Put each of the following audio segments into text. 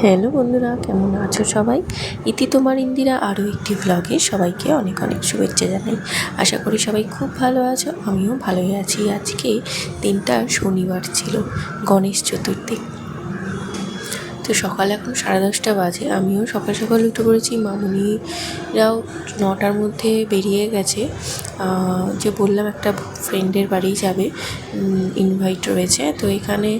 Hello বন্ধুরা, কেমন আছো সবাই? ইতি তোমার ইন্দিরা আরও একটি ব্লগে সবাইকে অনেক অনেক শুভেচ্ছা জানাই। আশা করি সবাই খুব ভালো আছো, আমিও ভালোই আছি। আজকে দিনটা শনিবার ছিল, গণেশ চতুর্থী। তো সকাল এখন 10:30 বাজে, আমিও সকাল সকাল উঠে পড়েছি। মামুনিরাও 9টার মধ্যে বেরিয়ে গেছে। যে বললাম একটা ফ্রেন্ডের বাড়ি যাবে, ইনভাইট রয়েছে। তো এখানে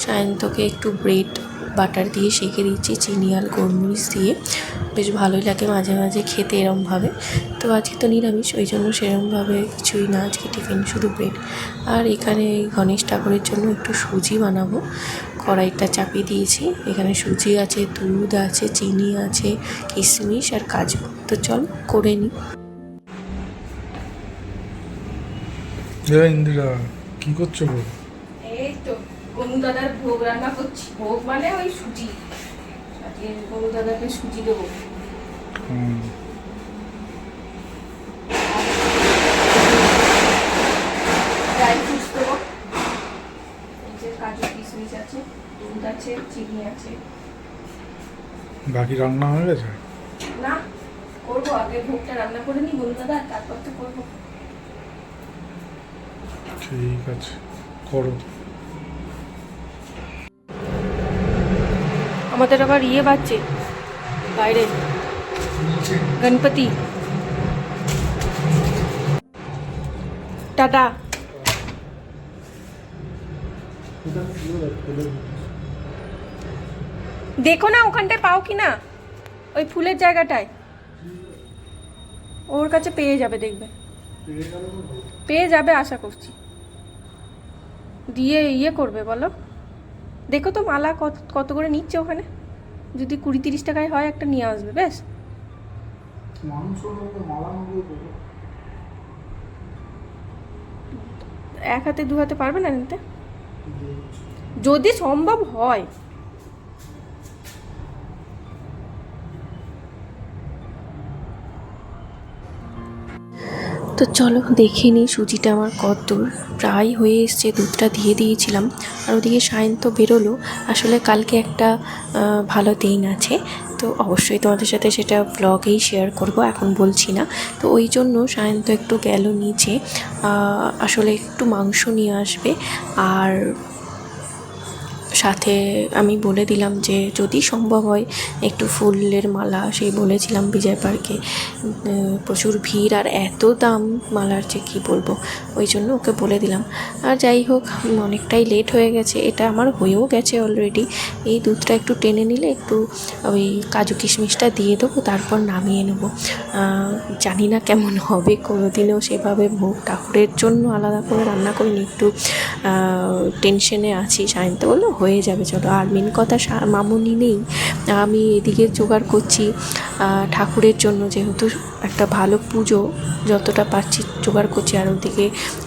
সায়ন্তকে একটু ব্রেড বাটার দিয়ে সেঁকে দিচ্ছি, চিনি আর গোলমরিচ দিয়ে। বেশ ভালোই লাগে মাঝে মাঝে খেতে এরমভাবে। তো আজকে তো নিরামিষ, ওই জন্য সেরমভাবে কিছুই না, আজকে টিফিন শুধু ব্রেড। আর এখানে গণেশ ঠাকুরের জন্য একটু সুজি বানাবো। কড়াইটা চাপিয়ে দিয়েছি, এখানে সুজি আছে, দুধ আছে, চিনি আছে, কিশমিশ আর কাজু। তো চল করে নিই। ইন্দিরা কি করছো গো? এই তো গনু দাদার ভোগ রান্না করছি। ভোগ মানে ওই সুজি, আজকে গনু দাদাকে সুজি দেবো। ড্রাই ফ্রুটস দেবো, এই যে কাজু কিশমিশ আছে, দুধ আছে, চিনি আছে। বাকি রান্না হয়ে গেছে? না, করবো, আগে ভোগটা রান্না করে নিই গনু দাদা, তারপর তো করবো। ঠিক আছে, করো। আমাদের আবার ইয়ে বাজছে বাইরে, গণপতি। টাটা। দেখো না ওখানটায় পাও কি না, ওই ফুলের জায়গাটায় ওর কাছে পেয়ে যাবে, দেখবে পেয়ে যাবে, আশা করছি। দিয়ে ইয়ে করবে বলো, দেখো তো মালা কত কত করে নিচ্ছে ওখানে। যদি 20-30 টাকায় হয় একটা নিয়ে আসবে, বেশ। এক হাতে দু হাতে পারবে না নিতে, যদি সম্ভব হয়। তো চলো দেখে নিই সুজিটা আমার কতদূর, প্রায় হয়ে এসছে। দুধটা দিয়ে দিয়েছিলাম। আর ওদিকে সায়ন্ত বেরোলো। আসলে কালকে একটা ভালো দিন আছে, তো অবশ্যই তোমাদের সাথে সেটা ব্লগেই শেয়ার করব, এখন বলছি না। তো ওই জন্য সায়ন্ত একটু গেল নিচে, আসলে একটু মাংস নিয়ে আসবে। আর সাথে আমি বলে দিলাম যে যদি সম্ভব হয় একটু ফুলের মালা, সেই বলেছিলাম বিজয় পার্কে প্রচুর ভিড় আর এত দাম মালার, যে কী বলবো, ওই জন্য ওকে বলে দিলাম। আর যাই হোক, অনেকটাই লেট হয়ে গেছে, এটা আমার হয়েও গেছে অলরেডি। এই দুধটা একটু টেনে নিলে একটু ওই কাজু কিশমিশটা দিয়ে দেবো, তারপর নামিয়ে নেবো। জানি না কেমন হবে, কোনোদিনও সেভাবে ভোগ ঠাকুরের জন্য আলাদা করে রান্না করিনি, একটু টেনশনে আছি। সায়ন্ত বললো হয়ে যাবে চলো। আর মেন কথা, মামুনি নেই, আমি এদিকে জোগাড় করছি ঠাকুরের জন্য, যেহেতু একটা ভালো পুজো, যতটা পারছি জোগাড় করছি। আর ওদিকে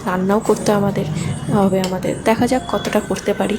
রান্নাও করতে আমাদের দেখা যাক কতটা করতে পারি।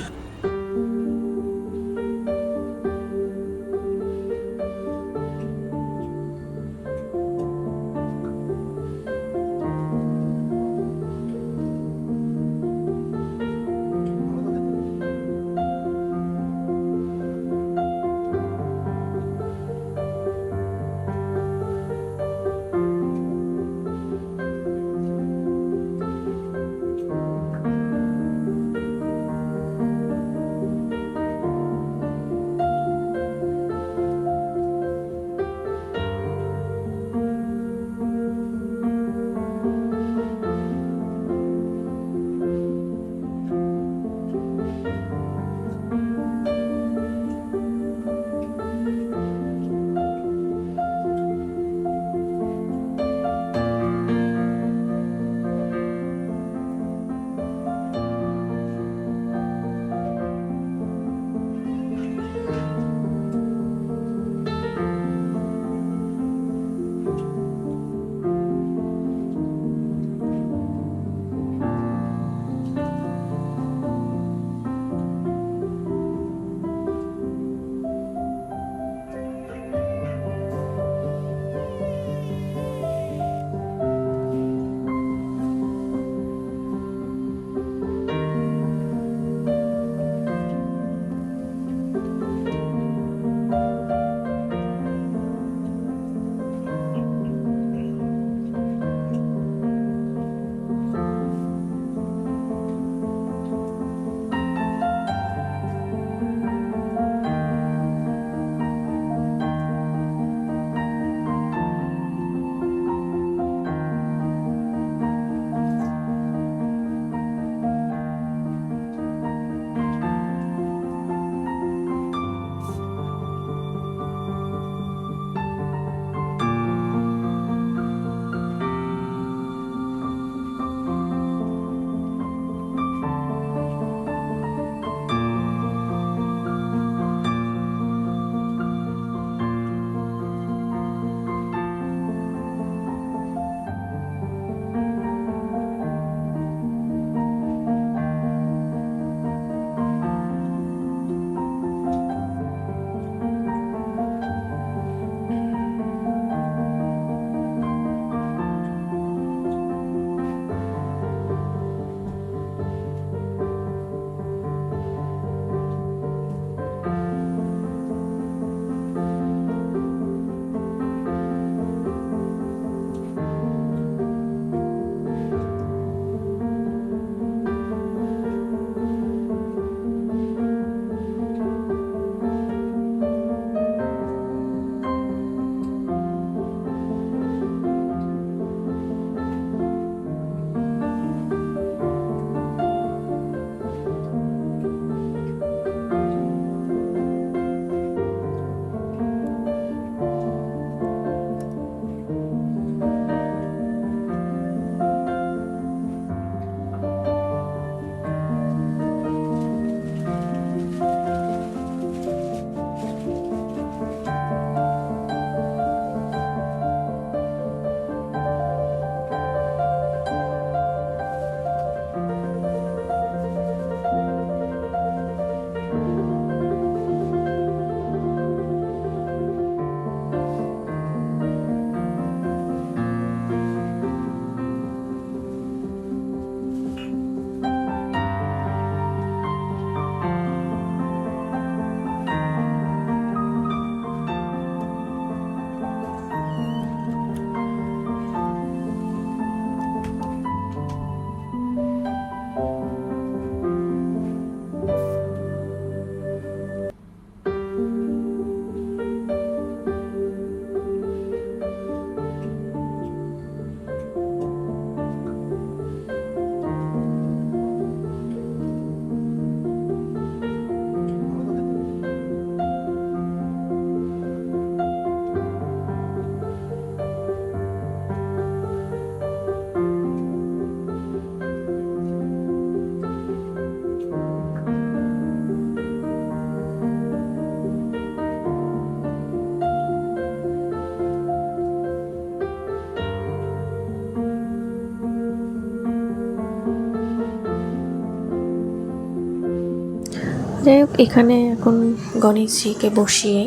যাই হোক, এখানে এখন গণেশজিকে বসিয়ে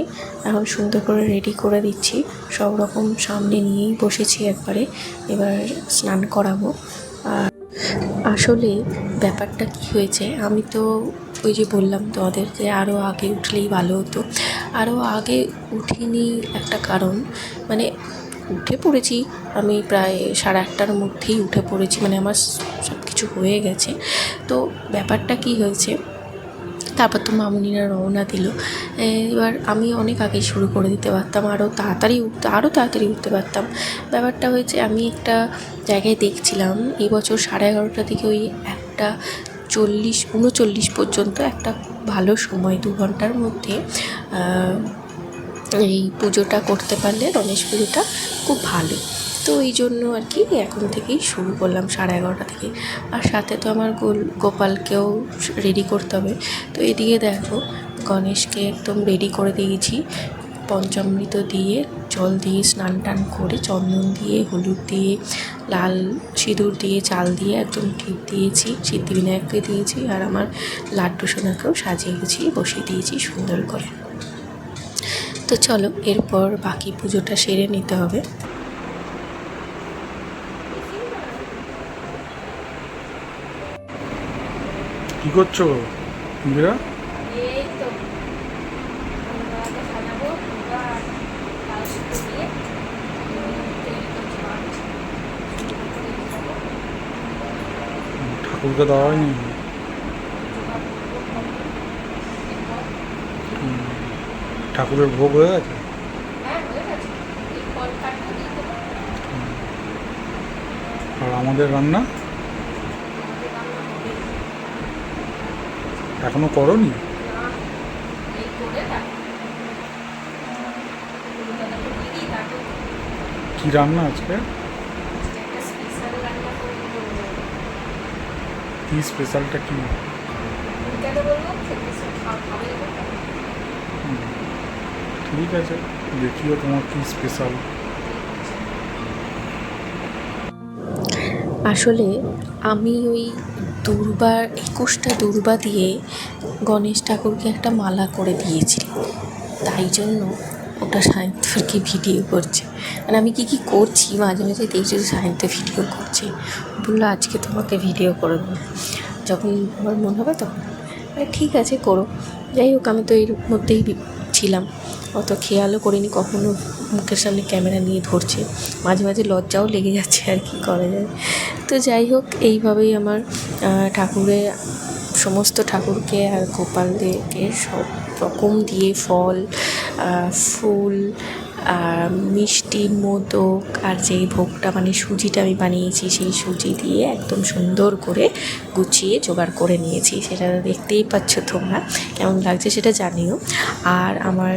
এখন সুন্দর করে রেডি করে দিচ্ছি। সব রকম সামনে নিয়েই বসেছি একবারে, এবার স্নান করাবো। আর আসলে ব্যাপারটা কি হয়েছে, আমি তো ওই যে বললাম তোমাদের যে আরও আগে উঠলেই ভালো হতো। আরও আগে উঠিনি একটা কারণ, মানে উঠে পড়েছি আমি প্রায় 8:30টার মধ্যেই উঠে পড়েছি, মানে আমার সব কিছু হয়ে গেছে। তো ব্যাপারটা কি হয়েছে, তারপর তো মামুনিরা রওনা দিল। এবার আমি অনেক আগেই শুরু করে দিতে পারতাম, আরও তাড়াতাড়ি উঠতে পারতাম। ব্যাপারটা হয়েছে, আমি একটা জায়গায় দেখছিলাম এবছর 11:30 থেকে ওই 1:40-39 পর্যন্ত একটা ভালো সময়, 2 ঘন্টার মধ্যে এই পুজোটা করতে পারলে, গণেশ পুজোটা খুব ভালো। তো এই জন্য আর কি এখন থেকেই শুরু করলাম 11:30 থেকে। আর সাথে তো আমার গোপালকেও রেডি করতে হবে। তো এদিকে দেখো, গণেশকে একদম রেডি করে দিয়েছি, পঞ্চামৃত দিয়ে, জল দিয়ে স্নান টান করে, চন্দন দিয়ে, হলুদ দিয়ে, লাল সিঁদুর দিয়ে, চাল দিয়ে একদম টিপ দিয়েছি, সিদ্ধিবিনায়ককে দিয়েছি, আর আমার লাড্ডু সোনাকেও সাজিয়ে গুছিয়ে বসিয়ে দিয়েছি সুন্দর করে। তো চলো, এরপর বাকি পুজোটা সেরে নিতে হবে। কি করছো ইন্দিরা? এই তো সাজাবো, লাল সুতো দিয়ে তৈরি করছি মাছ। ঠাকুরকে দেওয়া হয়নি? ঠাকুরের ভোগ হয়ে গেছে? হ্যাঁ, হয়ে গেছে। এই ফল কাটবো, দিয়ে দেবো। আর আমাদের রান্না আমাদের রান্না হবে এখনো করনি? না, এই করে তারপর দাদাকে দিয়ে দিই, তারপর কি রান্না আজকে? একটা স্পেশাল রান্না করবো। কি স্পেশালটা কি? কেন বলবো, খেতে খাবে এবার। ঠিক আছে, দেখিও তোমার কি স্পেশাল। আসলে আমি ওই 21টা দূর্বা দিয়ে গণেশ ঠাকুরকে একটা মালা করে দিয়েছি, তাই জন্য ওটা সায়ন্তকে ভিডিও করছে। মানে আমি কী করছি মাঝে মাঝে দেখছি যে সায়ন্ত ভিডিও করছে, বললো আজকে তোমাকে ভিডিও করে দেবো, যখন আমার মনে হবে তখন। ঠিক আছে, করো। যাই হোক, আমি তো এর মধ্যেই ছিলাম, অত খেয়ালও করিনি কখনো মুখের সামনে ক্যামেরা নিয়ে ধরছে। মাঝে মাঝে লজ্জাও লেগে যাচ্ছে, আর কি করা যায়। তো যাই হোক, এইভাবেই আমার ঠাকুরের সমস্ত ঠাকুরকে আর গোপালদেরকে সব রকম দিয়ে, ফল, ফুল, মিষ্টি, মোদক, আর যেই ভোগটা মানে সুজিটা আমি বানিয়েছি, সেই সুজি দিয়ে একদম সুন্দর করে গুছিয়ে জোগাড় করে নিয়েছি। সেটা দেখতেই পাচ্ছ তোমরা, কেমন লাগছে সেটা জানিও। আর আমার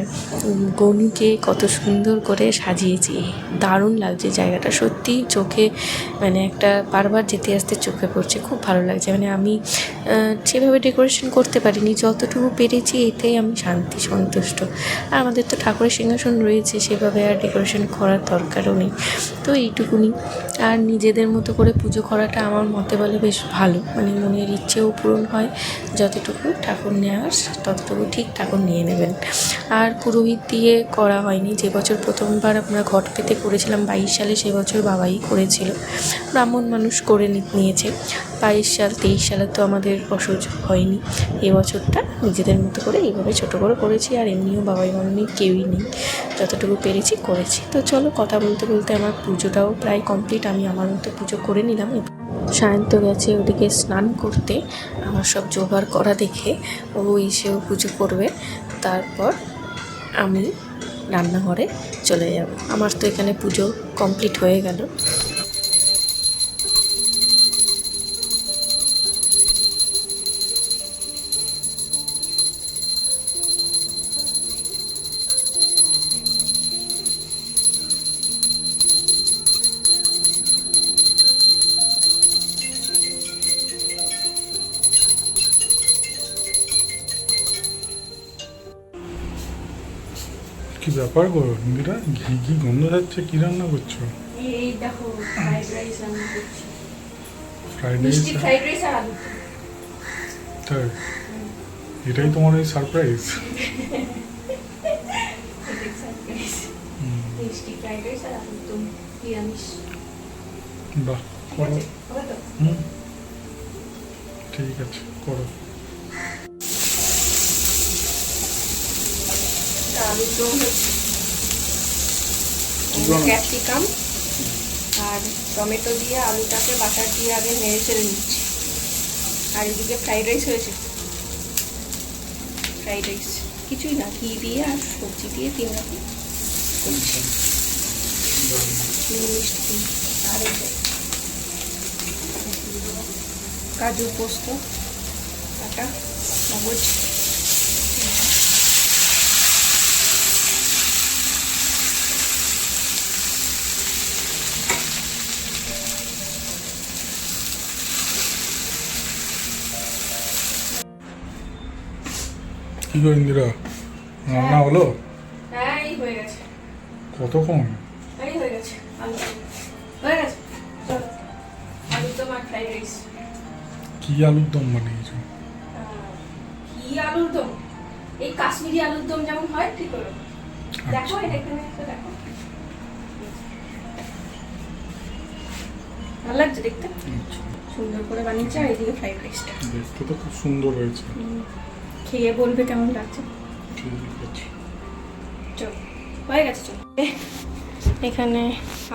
গনুকে কত সুন্দর করে সাজিয়েছি, দারুণ লাগছে জায়গাটা সত্যিই, চোখে মানে একটা বারবার যেতে আসতে চোখে পড়ছে, খুব ভালো লাগছে। মানে আমি সেভাবে ডেকোরেশন করতে পারিনি, যতটুকু পেরেছি এতেই আমি সন্তুষ্ট। আর আমাদের তো ঠাকুরের সিংহাসন রয়েছে, সেভাবে আর ডেকোরেশন করার দরকারও নেই। তো এইটুকুনি। আর নিজেদের মতো করে পুজো করাটা আমার মতে বলে বেশ ভালো, মানে মনের ইচ্ছেও পূরণ হয়, যতটুকু ঠাকুর নেওয়ার ততটুকু ঠিক ঠাকুর নিয়ে নেবেন। আর পুরোহিত দিয়ে করা হয়নি, যে বছর প্রথমবার আমরা ঘট পেতে করেছিলাম 22 সালে, সে বছর বাবাই করেছিল, ব্রাহ্মণ মানুষ করে নিয়েছে। 22 সাল 23 সালে তো আমাদের অসুযোগ হয়নি, এবছরটা নিজেদের মতো করে এইভাবে ছোটো করে করেছি। আর এমনিও বাবাই মামনি কেউই নেই, যতটুকু পেরেছি করেছি। তো চলো, কথা বলতে বলতে আমার পুজোটাও প্রায় কমপ্লিট, আমি আমার মতো পুজো করে নিলাম। সায়ন্ত গেছে ওদিকে স্নান করতে, আমার সব জোগাড় করা দেখে ও এসেও পুজো করবে, তারপর আমি রান্নাঘরে চলে যাব। আমার তো এখানে পুজো কমপ্লিট হয়ে গেল। কি ব্যাপার গো ইন্দিরা, ঘি ঘি গন্ধ যাচ্ছে, কি রান্না করছো? এই দেখো, ফ্রাইড রাইস রান্না করছি। Fried rice? মিষ্টি ফ্রাইড রাইস আর আলু। তাই? এটাই তোমার এই সারপ্রাইজ? মিষ্টি ফ্রাইড রাইস আর একদম নিরামিষ। বাহ, ঠিক করো। আছে, হবে তো? হুম, ঠিক আছে, করো। আলুর দম হচ্ছে, ক্যাপসিকাম আর টমেটো দিয়ে আলুটাকে বাটার দিয়ে আগে নেড়ে চেড়ে নিচ্ছি। আর এদিকে ফ্রাইড রাইস হয়েছে। ফ্রাইড রাইস কিছুই না, ঘি দিয়ে আর সবজি দিয়ে 3 রকম করছি। নুন মিষ্টি আর এই যে কাজু পোস্ত কাটা মগজ। কি গো ইন্দিরা, রান্না হলো? হ্যাঁ, এই হয়ে গেছে, কতক্ষণ? এই হয়ে গেছে, আলু হয়ে গেছে। চলো, আলুর দম আর ফ্রাইড রাইস। কি আলুর দম বানিয়েছো? কি আলুর দম? এই কাশ্মীরি আলুর দম যেমন হয় ঠিক করে দেখো, এটা এখানে একটা দেখো, ভালো লাগছে দেখতে, সুন্দর করে বানিয়েছে। আর এদিকে ফ্রাইড রাইসটা দেখতে তো খুব সুন্দর হয়েছে। খেয়ে বলবে কেমন লাগছে। ঠিক আছে, চলো, হয়ে গেছে। চলো, এখানে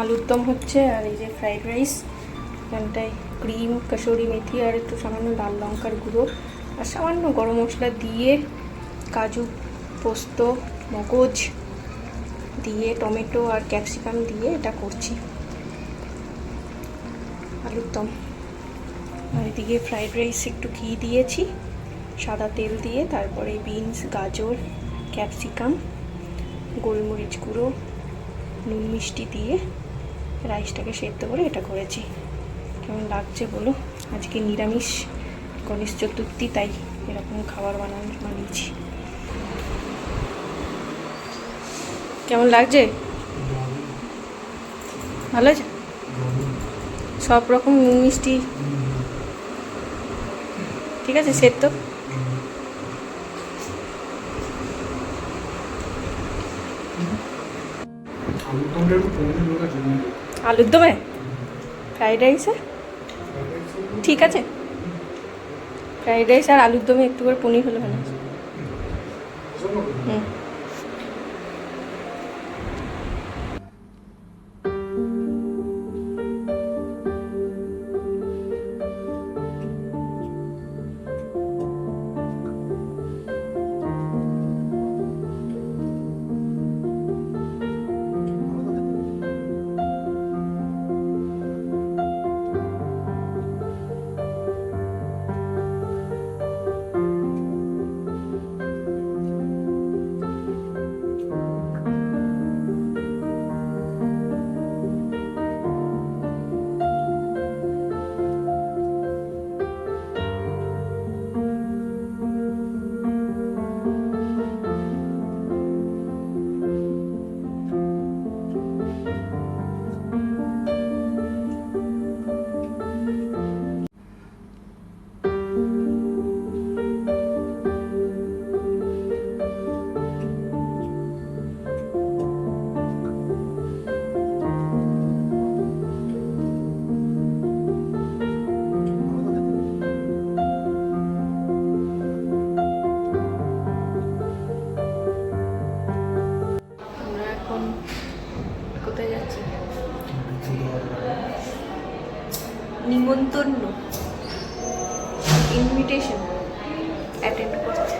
আলুর দম হচ্ছে আর এই যে ফ্রাইড রাইস। এখানটায় ক্রিম, কসুরি মেথি আর একটু সামান্য লাল লঙ্কার গুঁড়ো আর সামান্য গরম মশলা দিয়ে কাজু পোস্ত মগজ দিয়ে টমেটো আর ক্যাপসিকাম দিয়ে এটা করছি আলুর দম। আর এদিকে ফ্রাইড রাইস একটু ঘি দিয়েছি সাদা তেল দিয়ে, তারপরে বিনস, গাজর, ক্যাপসিকাম, গোলমরিচ গুঁড়ো, নুন মিষ্টি দিয়ে রাইসটাকে সেদ্ধ করে এটা করেছি। কেমন লাগছে বলো? আজকে নিরামিষ, গণেশ চতুর্থী, তাই এরকম খাবার বানিয়েছি। কেমন লাগছে? ভালো আছে? সব রকম নুন মিষ্টি ঠিক আছে, সেদ্ধ। আলুর দমে ফ্রাইড রাইসে ঠিক আছে, ফ্রাইড রাইস আর আলুর দমে একটু করে পনির হলে ভালো আছে। হুম, আমরা এখন কোথায় যাচ্ছি? নিমন্ত্রণ, ইনভিটেশন অ্যাটেন্ড করতে।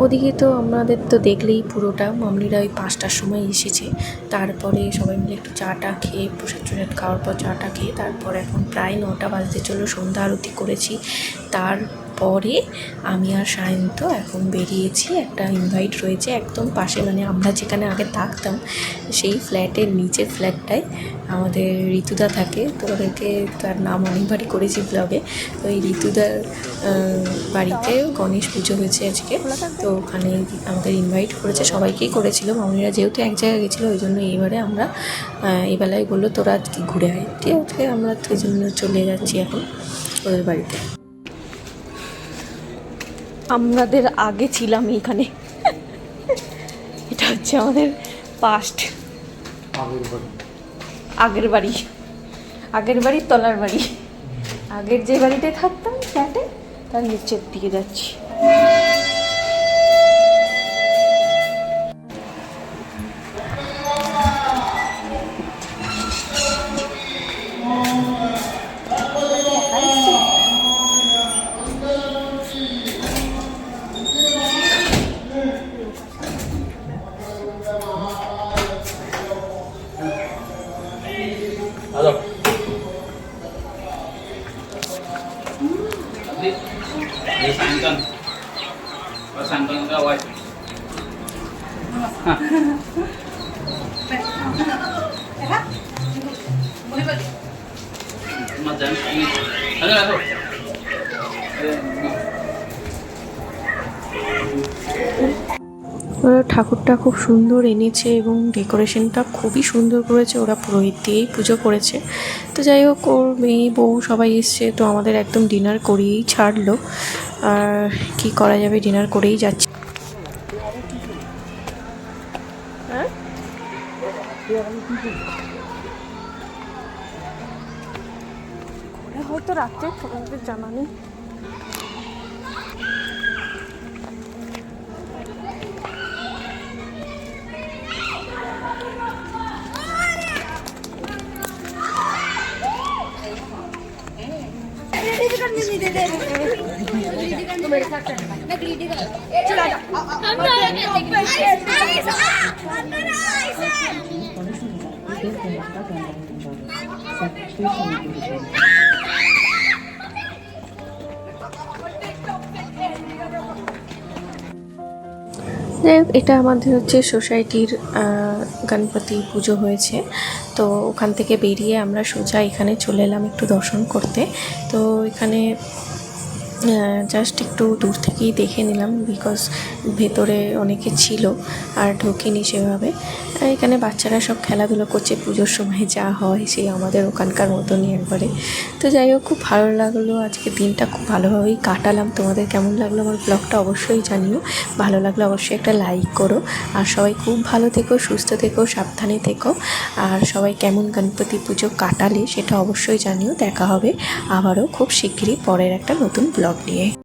ওদিকে তো আমাদের তো দেখলেই পুরোটা, মামনিরা ওই 5টার সময় এসেছে। তারপরে সবাই মিলে একটু চাটা খেয়ে, প্রসাদ টসাদ খাওয়ার পর চাটা খেয়ে তারপর এখন প্রায় 9টা বাজতে চললো। সন্ধ্যা আরতি করেছি, তার তারপরে আমি আর সায়ন্ত এখন বেরিয়েছি। একটা ইনভাইট রয়েছে একদম পাশে, মানে আমরা যেখানে আগে থাকতাম সেই ফ্ল্যাটের নিচের ফ্ল্যাটটায় আমাদের ঋতুদা থাকে। তো ওদেরকে তার নাম অনেকবারই করেছি ব্লগে। তো এই ঋতুদার বাড়িতে গণেশ পুজো হয়েছে আজকে, তো ওখানে আমাদের ইনভাইট করেছে, সবাইকেই করেছিল। মামনিরা যেহেতু এক জায়গায় গেছিলো ওই জন্য এইবারে আমরা এই বেলায় বললো তোরা আজকে ঘুরে আয়, ঠিক আছে। আমরা তো এই জন্য চলে যাচ্ছি এখন ওদের বাড়িতে। আমাদের আগে ছিলাম এইখানে, এটা হচ্ছে আমাদের পাস্ট আগের বাড়ির তলার বাড়ি। আগের যে বাড়িতে থাকতাম ফ্ল্যাটে তার নিচের দিকে যাচ্ছি। Đi sang cân. Có sang cân đâu ơi. Mặt dẫn anh. Thôi ra thôi. ওরা ঠাকুরটা খুব সুন্দর এনেছে এবং ডেকোরেশনটা খুবই সুন্দর করেছে। ওরা পুরোহিত দিয়েই পুজো করেছে। তো যাই হোক, ওর মেয়ে বউ সবাই এসছে, তো আমাদের একদম ডিনার করিয়েই ছাড়লো। আর কি করা যাবে, ডিনার করেই যাচ্ছি। হয়তো রাত্রে তোমাদের জানা নেই। যাই হোক, এটা আমাদের হচ্ছে সোসাইটির গণপতি পুজো হয়েছে। তো ওখান থেকে বেরিয়ে আমরা সোজা এখানে চলে এলাম একটু দর্শন করতে। তো এখানে জাস্ট একটু দূর থেকেই দেখে নিলাম, বিকজ ভেতরে অনেকে ছিল আর ঢুকিনি সেভাবে। এখানে বাচ্চারা সব খেলাধুলো করছে, পুজোর সময় যা হয় সেই আমাদের ওখানকার মতনই একবারে। তো যাই হোক, খুব ভালো লাগলো, আজকে দিনটা খুব ভালোভাবেই কাটালাম। তোমাদের কেমন লাগলো আমার ব্লগটা অবশ্যই জানিও। ভালো লাগলে অবশ্যই একটা লাইক করো। আর সবাই খুব ভালো থেকো, সুস্থ থেকো, সাবধানে থেকো। আর সবাই কেমন গণপতি পুজো কাটালে সেটা অবশ্যই জানিও। দেখা হবে আবারও খুব শিগগিরই পরের একটা নতুন ব্লগ নিয়ে।